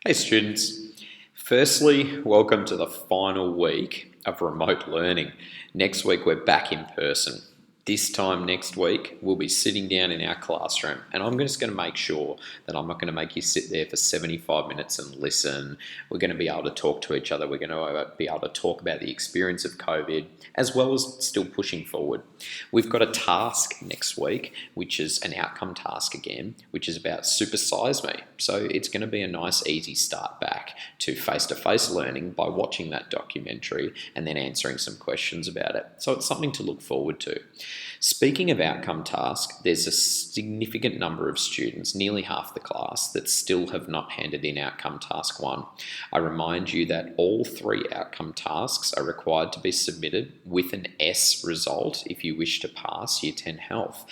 Hey students, firstly, welcome to the final week of remote learning. Next week we're back in person. This time next week we'll be sitting down in our classroom and I'm just going to make sure that I'm not going to make you sit there for 75 minutes and listen. We're going to be able to talk to each other. We're going to be able to talk about the experience of COVID as well as still pushing forward. We've got a task next week, which is an outcome task again, which is about Supersize Me. So it's going to be a nice easy start back to face-to-face learning by watching that documentary and then answering some questions about it. So it's something to look forward to. Speaking of outcome task, there's a significant number of students, nearly half the class, that still have not handed in outcome task 1. I remind you that all 3 outcome tasks are required to be submitted with an S result if you wish to pass Year 10 Health.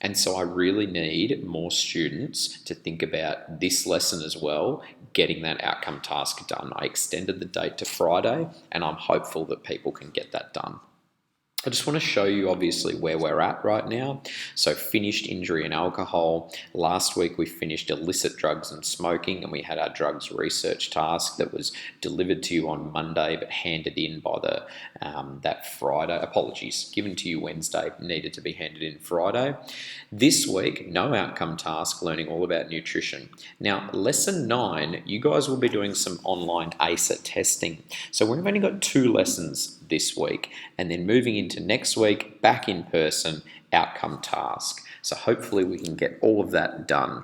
And so I really need more students to think about this lesson as well, getting that outcome task done. I extended the date to Friday and I'm hopeful that people can get that done. I just want to show you obviously where we're at right now. So finished injury and alcohol. Last week we finished illicit drugs and smoking, and we had our drugs research task that was delivered to you on Monday but handed in by that Friday. Apologies, given to you Wednesday, needed to be handed in Friday. This week, no outcome task, learning all about nutrition. Now, lesson 9, you guys will be doing some online ACER testing. So we've only got 2 lessons this week, and then moving into next week, back in person, outcome task. So hopefully we can get all of that done.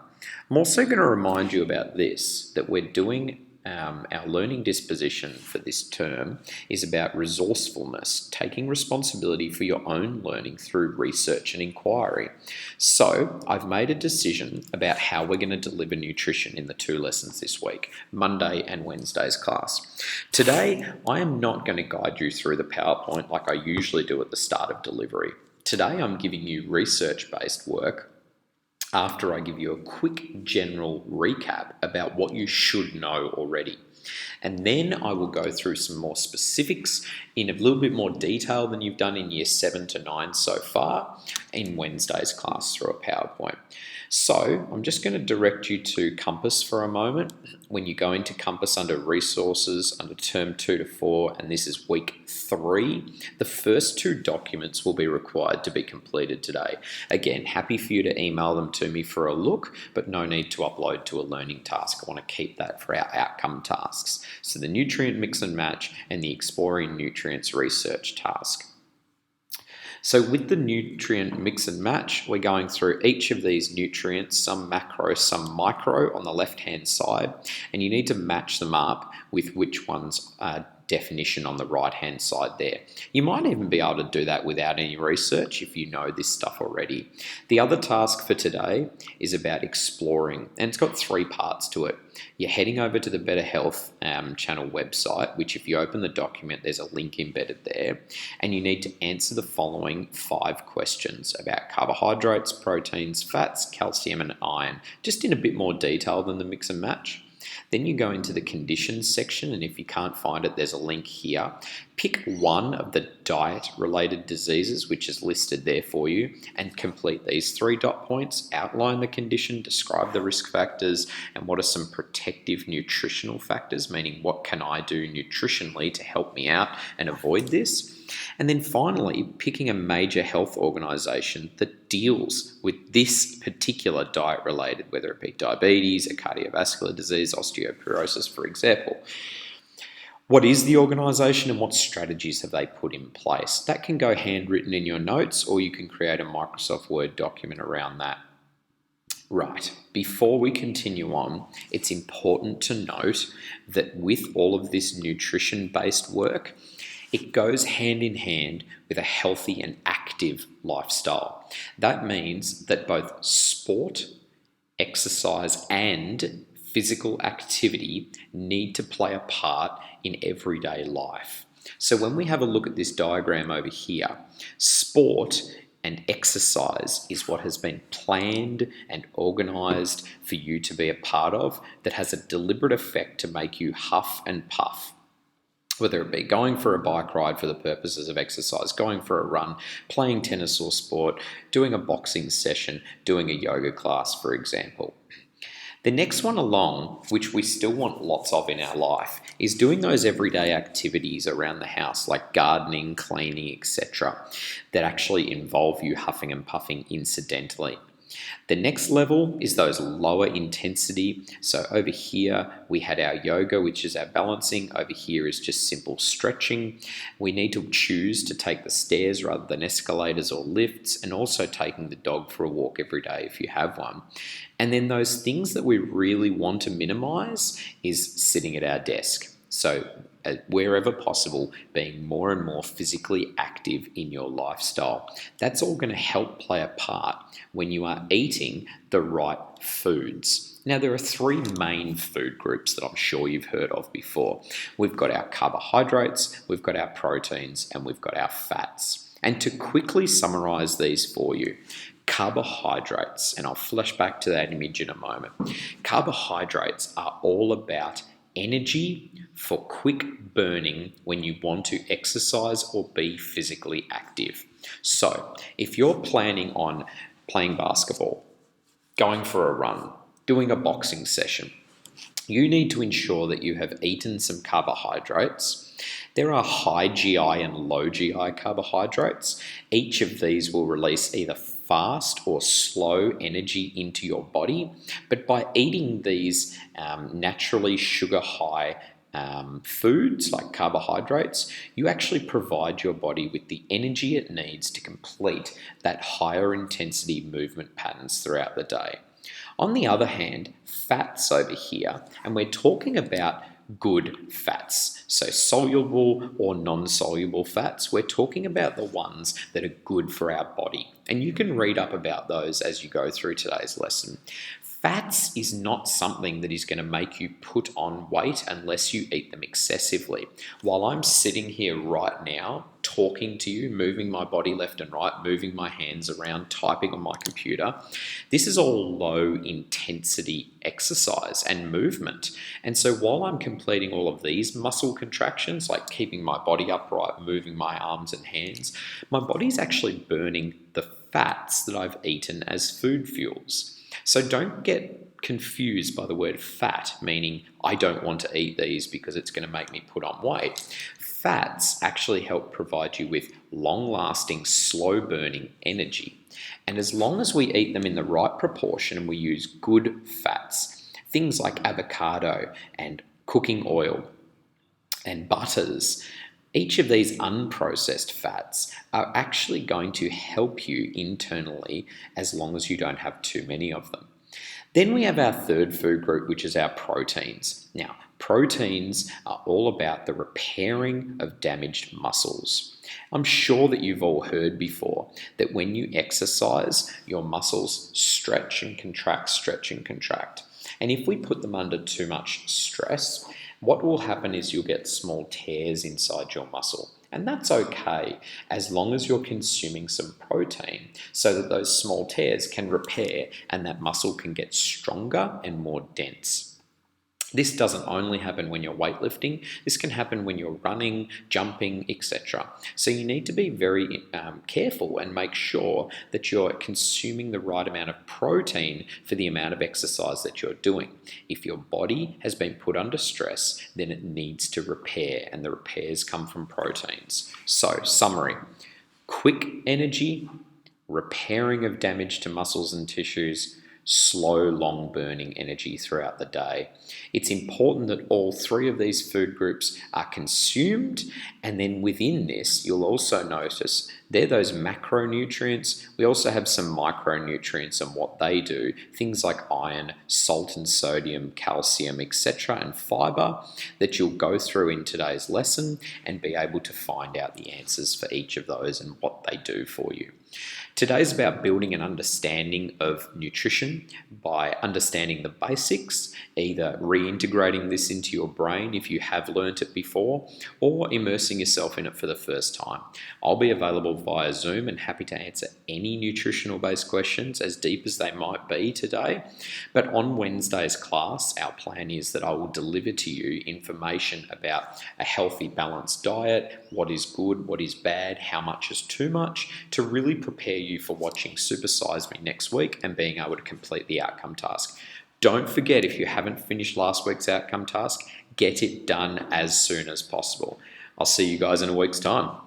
I'm also going to remind you about this, that we're doing our learning disposition for this term is about resourcefulness, taking responsibility for your own learning through research and inquiry. So I've made a decision about how we're going to deliver nutrition in the 2 lessons this week, Monday and Wednesday's class. Today, I am not going to guide you through the PowerPoint like I usually do at the start of delivery. Today, I'm giving you research-based work after I give you a quick general recap about what you should know already. And then I will go through some more specifics in a little bit more detail than you've done in year 7 to 9 so far in Wednesday's class through a PowerPoint. So I'm just going to direct you to Compass for a moment. When you go into Compass under resources, under term 2 to 4, and this is week 3, the first 2 documents will be required to be completed today. Again, happy for you to email them to me for a look, but no need to upload to a learning task. I want to keep that for our outcome tasks. So the nutrient mix and match and the exploring nutrients research task. So with the nutrient mix and match, we're going through each of these nutrients, some macro, some micro on the left-hand side, and you need to match them up with which one's definition on the right-hand side there. You might even be able to do that without any research if you know this stuff already. The other task for today is about exploring, and it's got 3 parts to it. You're heading over to the Better Health channel website, which if you open the document, there's a link embedded there, and you need to answer the following 5 questions about carbohydrates, proteins, fats, calcium, and iron, just in a bit more detail than the mix and match. Then you go into the conditions section, and if you can't find it, there's a link here. Pick one of the diet-related diseases, which is listed there for you, and complete these 3 dot points. Outline the condition, describe the risk factors, and what are some protective nutritional factors, meaning what can I do nutritionally to help me out and avoid this. And then finally, picking a major health organisation that deals with this particular diet-related, whether it be diabetes, a cardiovascular disease, osteoporosis, for example. What is the organisation and what strategies have they put in place? That can go handwritten in your notes, or you can create a Microsoft Word document around that. Right, before we continue on, it's important to note that with all of this nutrition-based work, it goes hand in hand with a healthy and active lifestyle. That means that both sport, exercise, and physical activity need to play a part in everyday life. So when we have a look at this diagram over here, sport and exercise is what has been planned and organised for you to be a part of that has a deliberate effect to make you huff and puff. Whether it be going for a bike ride for the purposes of exercise, going for a run, playing tennis or sport, doing a boxing session, doing a yoga class, for example. The next one along, which we still want lots of in our life, is doing those everyday activities around the house like gardening, cleaning, etc., that actually involve you huffing and puffing incidentally. The next level is those lower intensity. So over here we had our yoga, which is our balancing. Over here is just simple stretching. We need to choose to take the stairs rather than escalators or lifts, and also taking the dog for a walk every day if you have one. And then those things that we really want to minimize is sitting at our desk. So wherever possible, being more and more physically active in your lifestyle. That's all going to help play a part when you are eating the right foods. Now, there are three main food groups that I'm sure you've heard of before. We've got our carbohydrates, we've got our proteins, and we've got our fats. And to quickly summarize these for you, carbohydrates, and I'll flash back to that image in a moment. Carbohydrates are all about energy for quick burning when you want to exercise or be physically active. So, if you're planning on playing basketball, going for a run, doing a boxing session, you need to ensure that you have eaten some carbohydrates. There are high GI and low GI carbohydrates. Each of these will release either fast or slow energy into your body, but by eating these naturally sugar high foods like carbohydrates, you actually provide your body with the energy it needs to complete that higher intensity movement patterns throughout the day. On the other hand, fats over here, and we're talking about good fats, so soluble or non-soluble fats. We're talking about the ones that are good for our body, and you can read up about those as you go through today's lesson. Fats is not something that is going to make you put on weight unless you eat them excessively. While I'm sitting here right now talking to you, moving my body left and right, moving my hands around, typing on my computer, this is all low intensity exercise and movement. And so while I'm completing all of these muscle contractions, like keeping my body upright, moving my arms and hands, my body's actually burning the fats that I've eaten as food fuels. So don't get confused by the word fat, meaning I don't want to eat these because it's going to make me put on weight. Fats actually help provide you with long-lasting, slow-burning energy. And as long as we eat them in the right proportion and we use good fats, things like avocado and cooking oil and butters, each of these unprocessed fats are actually going to help you internally as long as you don't have too many of them. Then we have our third food group, which is our proteins. Now, proteins are all about the repairing of damaged muscles. I'm sure that you've all heard before that when you exercise, your muscles stretch and contract, stretch and contract. And if we put them under too much stress, what will happen is you'll get small tears inside your muscle. And that's okay as long as you're consuming some protein so that those small tears can repair and that muscle can get stronger and more dense. This doesn't only happen when you're weightlifting, this can happen when you're running, jumping, etc. So you need to be very careful and make sure that you're consuming the right amount of protein for the amount of exercise that you're doing. If your body has been put under stress, then it needs to repair, and the repairs come from proteins. So, summary: quick energy, repairing of damage to muscles and tissues, slow, long burning energy throughout the day. It's important that all three of these food groups are consumed, and then within this, you'll also notice they're those macronutrients. We also have some micronutrients and what they do, things like iron, salt and sodium, calcium, etc., and fiber that you'll go through in today's lesson and be able to find out the answers for each of those and what they do for you. Today's about building an understanding of nutrition by understanding the basics, either reintegrating this into your brain if you have learnt it before, or immersing yourself in it for the first time. I'll be available via Zoom and happy to answer any nutritional based questions, as deep as they might be today. But on Wednesday's class, our plan is that I will deliver to you information about a healthy, balanced diet, what is good, what is bad, how much is too much, to really prepare you for watching Super Size Me next week and being able to complete the outcome task. Don't forget, if you haven't finished last week's outcome task, get it done as soon as possible. I'll see you guys in a week's time.